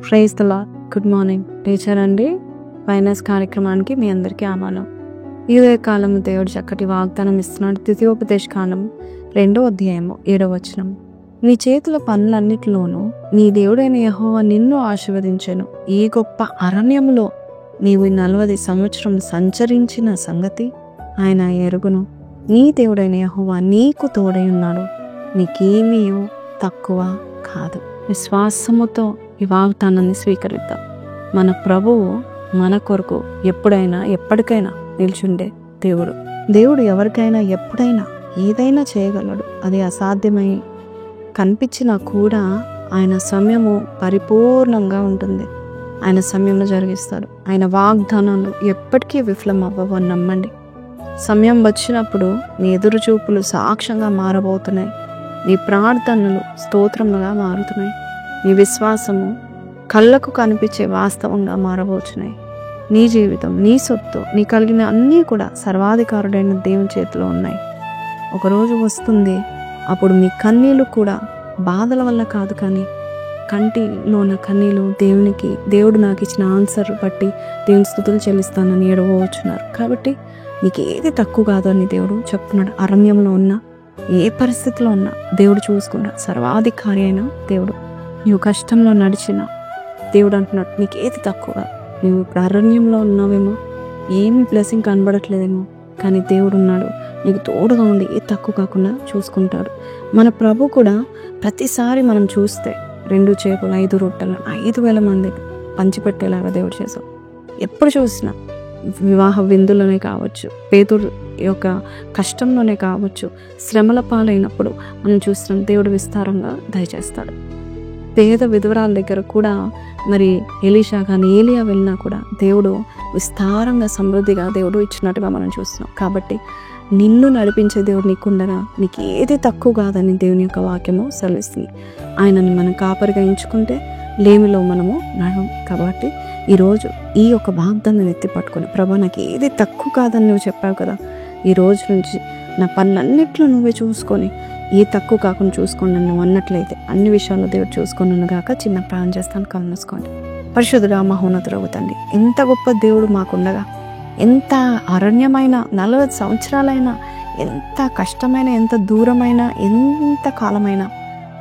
Praise the lord. Good morning teacher అండి. Finance కార్యక్రమానికి మీ అందరికీ ఆహ్వానం. ఈ కాలము దేవుడు చక్కటి వాగ్దానం ఇస్తున్నాడు. ద్వితీయోపదేశ కాలం 2వ అధ్యాయము 7వ వచనం. నీ చేతుల పనులన్నిటిలోనూ నీ దేవుడైన యెహోవా నిన్ను ఆశీర్వదించెను. ఈ గొప్ప అరణ్యములో నీవు 40 సంవత్సరం సంచరించిన సంగతి ఆయన ఎరుగును. నీ దేవుడైన యెహోవా నీకు తోడై ఉన్నాడు, నీకేమీ తక్కువ కాదు. విశ్వాసముతో ఈ వాగ్దానాన్ని స్వీకరిద్దాం. మన ప్రభువు మన కొరకు ఎప్పుడైనా ఎప్పటికైనా నిల్చుండే దేవుడు ఎవరికైనా ఎప్పుడైనా ఏదైనా చేయగలడు. అది అసాధ్యమై కనిపించినా కూడా ఆయన సమయము పరిపూర్ణంగా ఉంటుంది. ఆయన సమయంలో జరిగిస్తాడు. ఆయన వాగ్దానాలు ఎప్పటికీ విఫలం అవ్వవు అని నమ్మండి. సమయం వచ్చినప్పుడు నీ ఎదురు చూపులు సాక్ష్యంగా మారబోతున్నాయి. నీ ప్రార్థనలు స్తోత్రములుగా మారుతున్నాయి. నీ విశ్వాసము కళ్ళకు కనిపించే వాస్తవంగా మారబోతున్నాయి. నీ జీవితం, నీ సొత్తు, నీ కలిగిన అన్నీ కూడా సర్వాధికారుడైన దేవుని చేతిలో ఉన్నాయి. ఒకరోజు వస్తుంది, అప్పుడు మీ కన్నీళ్ళు కూడా బాధల వల్ల కాదు, కానీ కంటిలోన కన్నీళ్ళు దేవుడు నాకు ఇచ్చిన ఆన్సర్ బట్టి దేవుని స్తుతులు చెల్లిస్తానని ఏడవచ్చున్నారు. కాబట్టి నీకు ఏది తక్కువ కాదు అని దేవుడు చెప్తున్నాడు. అరణ్యంలో ఉన్నా, ఏ పరిస్థితిలో ఉన్నా దేవుడు చూసుకున్నాడు. సర్వాధికారి అయిన దేవుడు. నీవు కష్టంలో నడిచిన దేవుడు అంటున్నాడు, నీకు ఏది తక్కువ. నువ్వు ఇప్పుడు అరణ్యంలో ఉన్నావేమో, ఏమి బ్లెస్సింగ్ కనబడట్లేదేమో, కానీ దేవుడు ఉన్నాడు, నీకు తోడుగా ఉండి ఏ తక్కువ కాకుండా చూసుకుంటాడు. మన ప్రభు కూడా ప్రతిసారి మనం చూస్తే 2 చేపలు 5 రొట్టెలను 5,000 మంది పంచిపెట్టేలాగా దేవుడు చేశాం. ఎప్పుడు చూసినా వివాహ విందులోనే కావచ్చు, పేతురు యొక్క కష్టంలోనే కావచ్చు, శ్రమల పాలైనప్పుడు మనం చూస్తున్నాం దేవుడు విస్తారంగా దయచేస్తాడు. పేద విధవరాల దగ్గర కూడా మరి ఎలీషా కానీ ఏలియా వెళ్ళినా కూడా దేవుడు విస్తారంగా సమృద్ధిగా దేవుడు ఇచ్చినట్టుగా మనం చూస్తున్నాం. కాబట్టి నిన్ను నడిపించే దేవుడు నీకుండగా నీకు ఏది తక్కువ కాదని దేవుని యొక్క వాక్యము సెలవిస్తుంది. ఆయనని మనం కాపరిగా ఎంచుకుంటే లేమిలో మనము నడవం. కాబట్టి ఈరోజు ఈ యొక్క వాగ్దానాన్ని ఎత్తి పట్టుకొని, ప్రభా నాకు ఏది తక్కువ కాదని నువ్వు చెప్పావు కదా, ఈ రోజు నుంచి నా పనులన్నిట్లో నువ్వే చూసుకొని ఏ తక్కువ కాకుండా చూసుకోండి నువ్వు అన్నట్లయితే అన్ని విషయాల్లో దేవుడు చూసుకున్నాను గాక. చిన్న ప్రాణం చేస్తాను, కళ్ళు మూసుకోండి. పరిశుద్ధుడా మహోన్నతుడవు తండ్రి, ఎంత గొప్ప దేవుడు మాకుండగా, ఎంత అరణ్యమైన 40 సంవత్సరాలైనా, ఎంత కష్టమైన, ఎంత దూరమైన, ఎంత కాలమైనా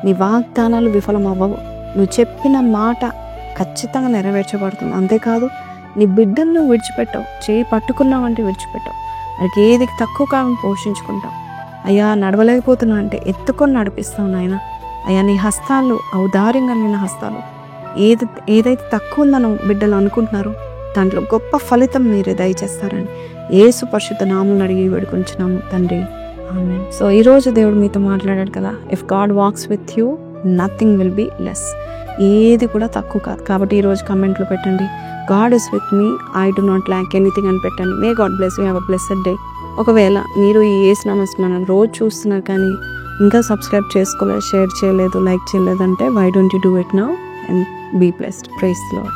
నీ వాగ్దానాలు విఫలం అవ్వవు. నువ్వు చెప్పిన మాట ఖచ్చితంగా నెరవేర్చబడుతుంది. అంతేకాదు నీ బిడ్డలను విడిచిపెట్టవు, చేయి పట్టుకున్నావంటే విడిచిపెట్టవు. వారికి ఏది తక్కువ కాలం పోషించుకుంటావు. అయ్యా నడవలేకపోతున్నా అంటే ఎత్తుకొని నడిపిస్తావు నాయన. అయ్యా నీ హస్తాలు ఔదార్యంగా నిన్న హస్తాలు, ఏదైతే తక్కువ ఉందని బిడ్డలు అనుకుంటున్నారో దాంట్లో గొప్ప ఫలితం మీరే దయచేస్తారని యేసు పరిశుద్ధ నామమున అడిగి వేడుకొంచున్నాము తండ్రి, ఆమేన్. సో ఈరోజు దేవుడు మీతో మాట్లాడాడు కదా, if God wax with you nothing will be less. ఏది కూడా తక్కువ కాదు. కాబట్టి ఈరోజు కమెంట్లో పెట్టండి, God is with me, I do not lakh anything అని పెట్టండి. May God bless you, have a blessed day. ఒకవేళ మీరు ఈ యేసునామమున రోజు చూస్తున్నారు కానీ ఇంకా సబ్స్క్రైబ్ చేసుకోలేదు, షేర్ చేయలేదు, లైక్ చేయలేదంటే why don't you do it now and be blessed. Praise the lord.